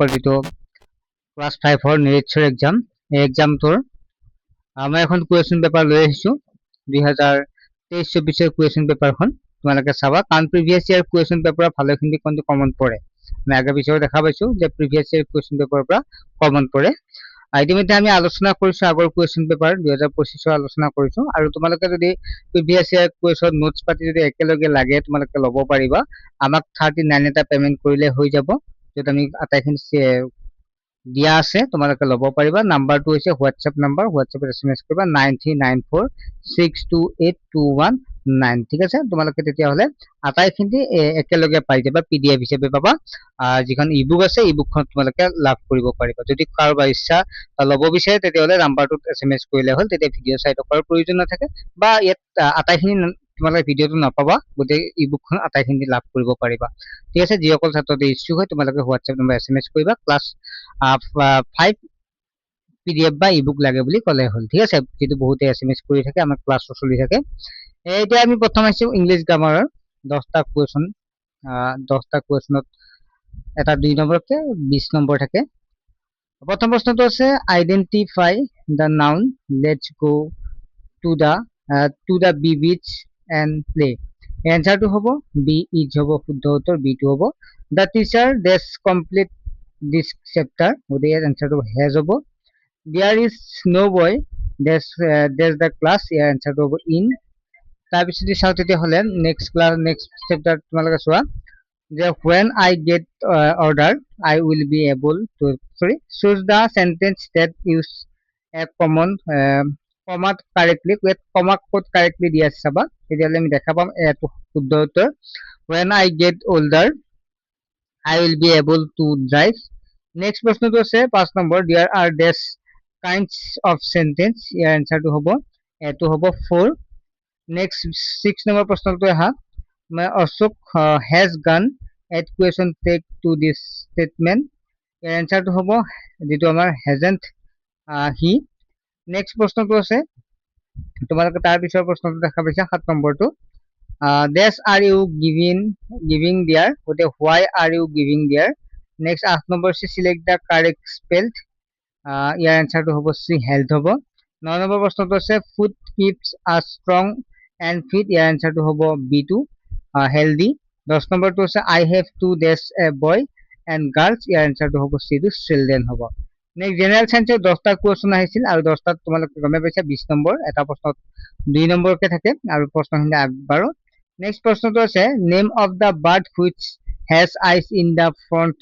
তোমালোকৰ যিটো class 5 নিৰীক্ষৰ exam এই এক্সামটোৰ মই এখন কুৱেশ্যন পেপাৰ লৈ আহিছোঁ 2023-24 কুৱেশ্যন পেপাৰখন তোমালোকে চাবা কাৰণ প্ৰিভিয়াছ ইয়াৰ কুৱেশ্যন পেপাৰৰ ভালেখিনি কিন্তু কমন পৰে আমি আগে পিছৰ দেখা পাইছোঁ যে প্ৰিভিয়াছ ইয়াৰ কুৱেশ্যন পেপাৰৰ পৰা কমন পৰে ইতিমধ্যে আমি আলোচনা কৰিছোঁ আগৰ কুৱেশ্যন পেপাৰ 2025 আলোচনা কৰিছোঁ আৰু তোমালোকে যদি প্ৰিভিয়াছ ইয়াৰ কুৱেশ্যন নোটছ পাতি যদি একেলগে লাগে তোমালোকে ল'ব পাৰিবা আমাক 39 এটা পেমেন্ট কৰিলে হৈ যাব য'ত আমি আটাইখিনি দিয়া আছে তোমালোকে ল'ব পাৰিবা নাম্বাৰটো হৈছে হোৱাটছএপ নাম্বাৰ হোৱাটছএপত এছএমএছ কৰিবা 9394628219 ঠিক আছে তোমালোকে তেতিয়া হলে আটাইখিনি একেলগে পাই যাবা পিডিএফ হিচাপে পাবা যিখন ইবুক আছে ইবুকখন তোমালোকে লাভ কৰিব পাৰিবা যদি কাৰোবাৰ ইচ্ছা ল'ব বিচাৰে তেতিয়া হলে নাম্বাৰটোত এছএমএছ কৰিলে হ'ল তেতিয়া ভিডিঅ' চাই থকাৰ প্ৰয়োজন নাথাকে বা ইয়াত আটাইখিনি তোমালোকে ভিডিঅ'টো নাপাবা গোটেই ইবুকখন আটাইখিনি লাভ কৰিব পাৰিবা ঠিক আছে যিসকল ছাত্ৰতে ইচ্ছুক হয় তোমালোকে হোৱাটছএপ নম্বৰ এছএমএছ কৰিবা ক্লাছ 5 পিডিএফ বা ইবুক লাগে বুলি ক'লে হ'ল ঠিক আছে যেটো বহুতে এছএমএছ কৰি থাকে আমাৰ ক্লাছটো চলি থাকে এতিয়া আমি প্ৰথম আহিছো ইংলিছ গ্ৰামাৰৰ 10টা কুৱেশ্যন 10টা কুৱেশ্যনত এটা 2 নম্বৰকে 20 নম্বৰ থাকে প্ৰথম প্ৰশ্নটো আছে identify the noun let's go to the B beach and play এনসাৰটো হ'ব বি ইজ হ'ব শুদ্ধ উত্তৰ বি টো হ'ব the teacher does complete this chapter ওদের answer to has hobo there is no boy there's the class here answer to in tar pisodi sautete hole next class next chapter tomaloke soa je when I get order I will be able to choose the sentence that use a common comma correctly with comma code correctly dia saba ediale ami dekha pam eto শুদ্ধ উত্তৰ when I get older I will be able to drive. Next प्रश्न तो से 5 number there are dash kinds of sentence your answer to hobo to hobo 4 next 6 number प्रश्न तो है मैं Ashok has gone at question take to this statement your answer to hobo যেটো আমাৰ hasn't he next प्रश्न तो আছে তোমালোকে তাৰ পিছৰ প্ৰশ্নটো দেখা পাইছা 7 নম্বৰটো dash are you giving there why are you giving there next 8 number se select the correct spelled your answer to hobo c health hobo 9 number प्रश्न तो আছে food keeps us strong and fit your answer to hobo b2 healthy 10 number to আছে I have to dash a boy and girls your answer to hobo c to children hobo next general science 10 টা question আহিছিল আৰু 10 টা তোমালোকে গমে পাইছা 20 number এটা প্ৰশ্নত 2 নম্বৰ কে থাকে আৰু প্ৰশ্নখিনি আগবাৰো next प्रश्न तो আছে name of the bird which has eyes in the front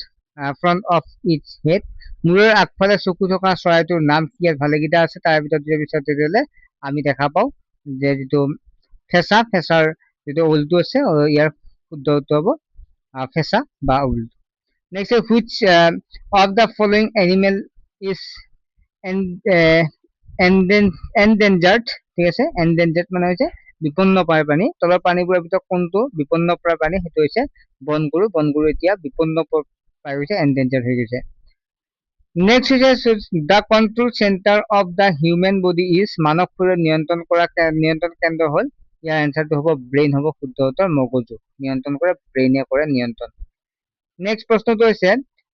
of its head মুৰৰ আগফালে চকু থকা চৰাইটোৰ নাম কি আৰ ভালে গিটা আছে তাৰ ভিতৰত যে বিচাৰ দিলে আমি দেখা পাও যে যেটো ফেসাৰ যেটো উলটো আছে ইয়াৰ শুদ্ধ উত্তৰ হ'ব ফেসা বা উল next which of the following animal is endangered ঠিক আছে endangered মানে হৈছে বিপন্ন প্ৰায় প্ৰাণী তলৰ প্ৰাণীবোৰৰ ভিতৰত কোনটো বিপন্ন প্ৰায় প্ৰাণী হেতু হৈছে বনগুৰু এতিয়া বিপন্ন প্ৰায় হৈছে এন্ডেঞ্জাৰ্ড হৈ গৈছে নেক্সট হৈছে the control centre of the human body is মানৱ শৰীৰ নিয়ন্ত্ৰণ কেন্দ্ৰ হ'ল ইয়াৰ এনসাৰটো হ'ব ব্ৰেইন হ'ব শুদ্ধ উত্তৰ মগজু নিয়ন্ত্ৰণ কৰে ব্ৰেইনে কৰে নিয়ন্ত্ৰণ নেক্সট প্ৰশ্নটো হৈছে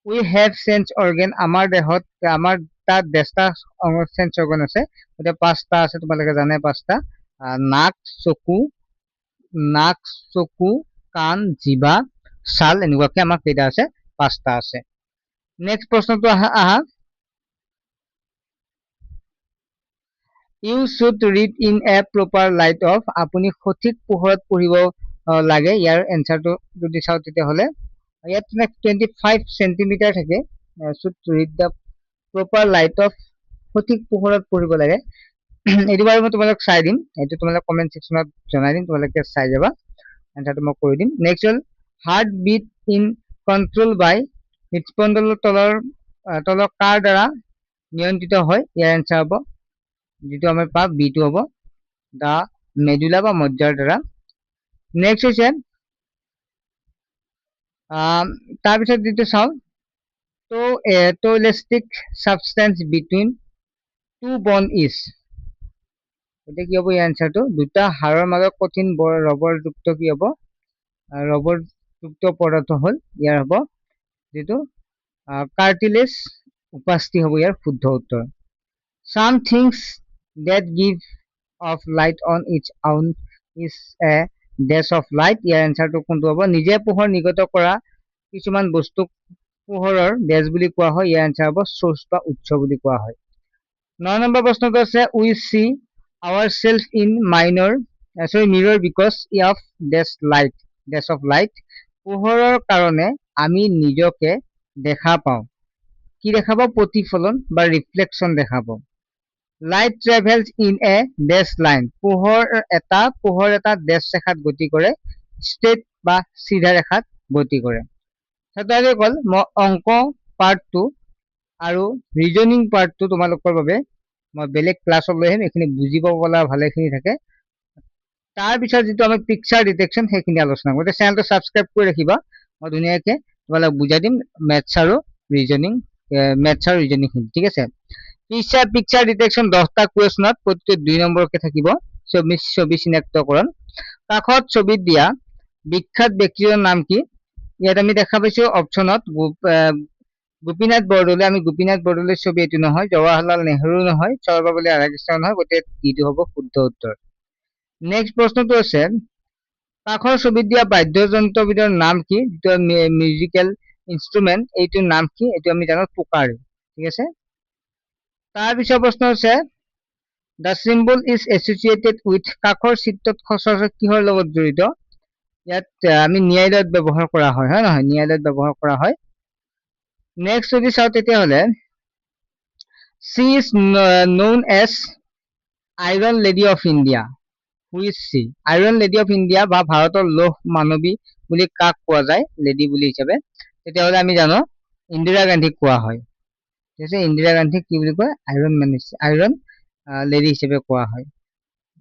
উই হ্যাভ সেন্স অৰ্গান আমাৰ দেহত আমাৰ তাত 10টা সেন্স অর্গান আছে এটা 5টা আছে তোমালোকে জানে 5টা নাক চকু কাণ জিভা ছাল এনেকুৱাকে আমাৰ কেইটা আছে 5টা আছে নেক্সট প্ৰশ্নটো আহা you should read in a proper light of আপুনি সঠিক পোহৰত পঢ়িব লাগে ইয়াৰ এনসাৰটো যদি চাও তেতিয়া হলে ইয়াত 25 সেন্টিমিটাৰ থাকে should read the proper light of সঠিক পোহৰত পঢ়িব লাগে এটো বাৰু মই তোমালোক চাই দিম এটো তোমালোক কমেন্ট সেকশনত জনাই দিম তোমালোকে চাই যাবা এনসাৰটো মই কৰি দিম নেক্সট হল heart beat in control by হৃদস্পন্দনৰ তলৰ কাৰ দ্বাৰা নিয়ন্ত্ৰিত হয় ইয়াৰ এনসাৰ হ'ব যেটো আমি পাব বি2 হ'ব দা মেডুলা বা মজ্জাৰ দ্বাৰা নেক্সট হৈছে তাৰ পিছত যেটো চাও তো ইলাস্টিক সাবস্টেন্স বিটুইন টু বন ইজ এটা কি হ'ব ইয়াৰ এনসাৰটো দুটা হাড়ৰ মাজত কঠিন ৰবৰ যুক্ত কি হ'ব ৰবৰ যুক্ত পদাৰ্থ হ'ল ইয়াৰ হ'ব যেটো কাৰ্টিলেজ উপাস্থি হ'ব ইয়াৰ শুদ্ধ উত্তৰ। Some things that give off light on its own is a dash of light. ইয়াৰ এনচাৰটো কোনটো হ'ব? নিজে পোহৰ নিৰ্গত কৰা কিছুমান বস্তুক পোহৰৰ ডেছ বুলি কোৱা হয়। ইয়াৰ এনচাৰ হ'ব চ'ৰ্চ বা উৎস বুলি কোৱা হয়। 9 নম্বৰ প্ৰশ্নটো আছে we see ourselves in mirror because of dash of light. পোহৰৰ কাৰণে আমি নিজকে দেখা পাওঁ। কি দেখা পাওঁ? প্ৰতিফলন বা ৰিফ্লেকশ্যন দেখা পাওঁ। Light travels in a dash line. পোহৰ এটা ডেছ ৰেখাত গতি কৰে, ষ্ট্ৰেট বা চিধা ৰেখাত গতি কৰে। ছাত্ৰসকল মই অংক পাৰ্টটো আৰু ৰিজনিং পাৰ্টটো তোমালোকৰ বাবে মই বেলেগ ক্লাছত লৈ আহিম। এইখিনি বুজিব পৰা ভালেখিনি থাকে। তাৰ পিছত যিটো আমি পিকচাৰ ডিটেকশ্যন সেইখিনি আলোচনা কৰিম। গতিকে চেনেলটো ছাবস্ক্ৰাইব কৰি ৰাখিবা। মই ধুনীয়াকৈ তোমালোক বুজাই দিম মেথছ আৰু ৰিজনিংখিনি, ঠিক আছে। পিকচাৰ ডিটেকশ্যন 10টা কুৱেশ্যনত প্ৰতিটো 2 নম্বৰকে থাকিব। ছবি চিনাক্তকৰণ। কাষত ছবিত দিয়া বিখ্যাত ব্যক্তিজনৰ নাম কি? ইয়াত আমি দেখা পাইছো অপশ্যনত গোপীনাথ বৰদলৈ। আমি গোপীনাথ বৰদলৈৰ ছবি এইটো নহয়, জৱাহৰলাল নেহৰু নহয়, সৰ্বপল্লী ৰাধাকৃষ্ণ নহয়, গতিকে এইটো হ'ব শুদ্ধ উত্তৰ। নেক্সট প্ৰশ্নটো আছে কাষৰ ছবিত দিয়া বাদ্যযন্ত্ৰবিধৰ নাম কি? যিটো মিউজিকেল ইনষ্ট্ৰুমেণ্ট, এইটোৰ নাম কি? এইটো আমি জানো টোকাৰী, ঠিক আছে। তাৰ পিছৰ প্ৰশ্ন আছে the symbol is associated with. কাষৰ চিত্ৰত সচৰাচৰ কিহৰ লগত জড়িত? ইয়াত আমি ন্যায়ালয়ত ব্যৱহাৰ কৰা হয়, হয় নহয়? ন্যায়ালয়ত ব্যৱহাৰ কৰা হয়। নেক্সট যদি চাওঁ তেতিয়াহ'লে she is known as iron lady of India. Who is she? Iron lady of India বা ভাৰতৰ লৌহ মানৱী বুলি কাক কোৱা যায় লেডি বুলি হিচাপে? তেতিয়াহ'লে আমি জানো ইন্দিৰা গান্ধীক কোৱা হয়, ঠিক আছে। ইন্দিৰা গান্ধীক কি বুলি কয়? আইৰণ লেডি হিচাপে কোৱা হয়।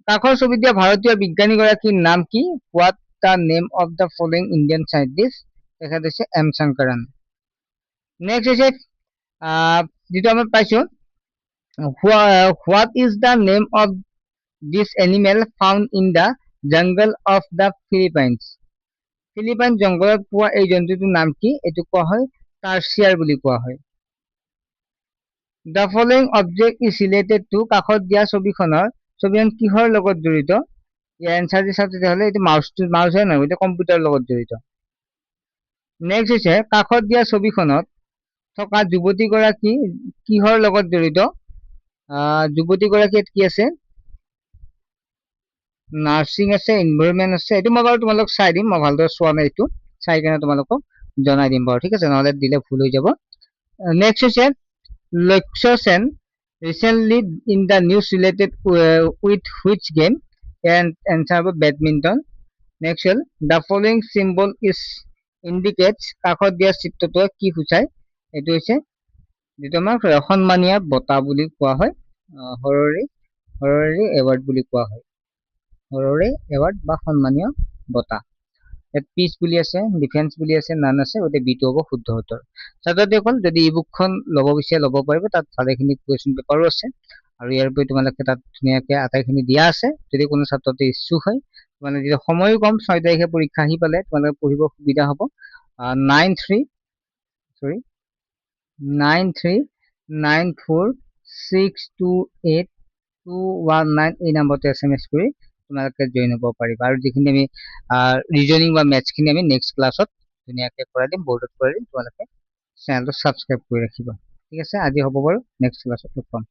কাষৰ ছবিত দিয়া ভাৰতীয় বিজ্ঞানীগৰাকীৰ নাম কি? What the name of the following Indian scientist? তেখেত হৈছে এম শংকৰন। নেক্সট হৈছে যিটো আমি পাইছো what is the name of this animal found in the jungle of the Philippines? Philippine জংঘলত পোৱা এই জন্তুটোৰ নাম কি? এইটো কোৱা হয় টাৰ্চিয়াৰ বুলি কোৱা হয়। The following object is related to. কাষত দিয়া ছবিখন কিহৰ লগত জড়িত? ইয়াৰ এনচাৰ দি চাওঁ তেতিয়াহ'লে এইটো মাউচহে নহয়, এইটো কম্পিউটাৰৰ লগত জড়িত। নেক্সট হৈছে কাষত দিয়া ছবিখনত থকা যুৱতীগৰাকী কিহৰ লগত জড়িত? যুৱতীগৰাকীত কি আছে? নাৰ্ছিং আছে, এনভাইৰনমেণ্ট আছে। এইটো মই বাৰু তোমালোক চাই দিম, মই ভালদৰে চোৱা নাই, এইটো চাই কেনে তোমালোকক জনাই দিম বাৰু, ঠিক আছে, নহ'লে দিলে ভুল হৈ যাব। নেক্সট হৈছে Lakshya Sen recently in the news related with which game? ইয়াৰ এনচাৰ হ'ব বেডমিণ্টন। নেক্সট হ'ল the following symbol is indicates. কাষত দিয়া চিত্ৰটোৱে কি সূচায়? এইটো হৈছে যিটো আমাক সন্মানীয় বঁটা বুলি কোৱা হয়, হৰৰী এৱাৰ্ড বুলি কোৱা হয়। হৰৰী এৱাৰ্ড বা সন্মানীয় বঁটা। ইয়াত পিচ বুলি আছে, ডিফেন্স বুলি আছে, নান আছে, গতিকে বিটো হ'ব শুদ্ধ উত্তৰ। ছাত্ৰছাত্ৰীসকল যদি ই বুকখন ল'ব বিচাৰে ল'ব পাৰিব, তাত ভালেখিনি কুৱেশ্যন পেপাৰো আছে আৰু ইয়াৰ উপৰি তোমালোকে তাত ধুনীয়াকৈ আটাইখিনি দিয়া আছে। যদি কোনো ছাত্ৰতে ইচ্ছুক হয়, তোমালোকে যদি সময়ো কম 6 তাৰিখে পৰীক্ষা আহি পালে তোমালোকে পঢ়িব সুবিধা হ'ব। 9394628219 এই নম্বৰতে SMS কৰি তোমালোকে জইন হ'ব পাৰিবা। আৰু যিখিনি আমি ৰিজনিং বা মেথছখিনি আমি নেক্সট ক্লাছত ধুনীয়াকৈ কৰাই দিম, বৰ্ডত কৰাই দিম, তোমালোকে চেনেলটো ছাবস্ক্ৰাইব কৰি ৰাখিবা, ঠিক আছে। আজি হ'ব বাৰু, নেক্সট ক্লাছত লগ পাম।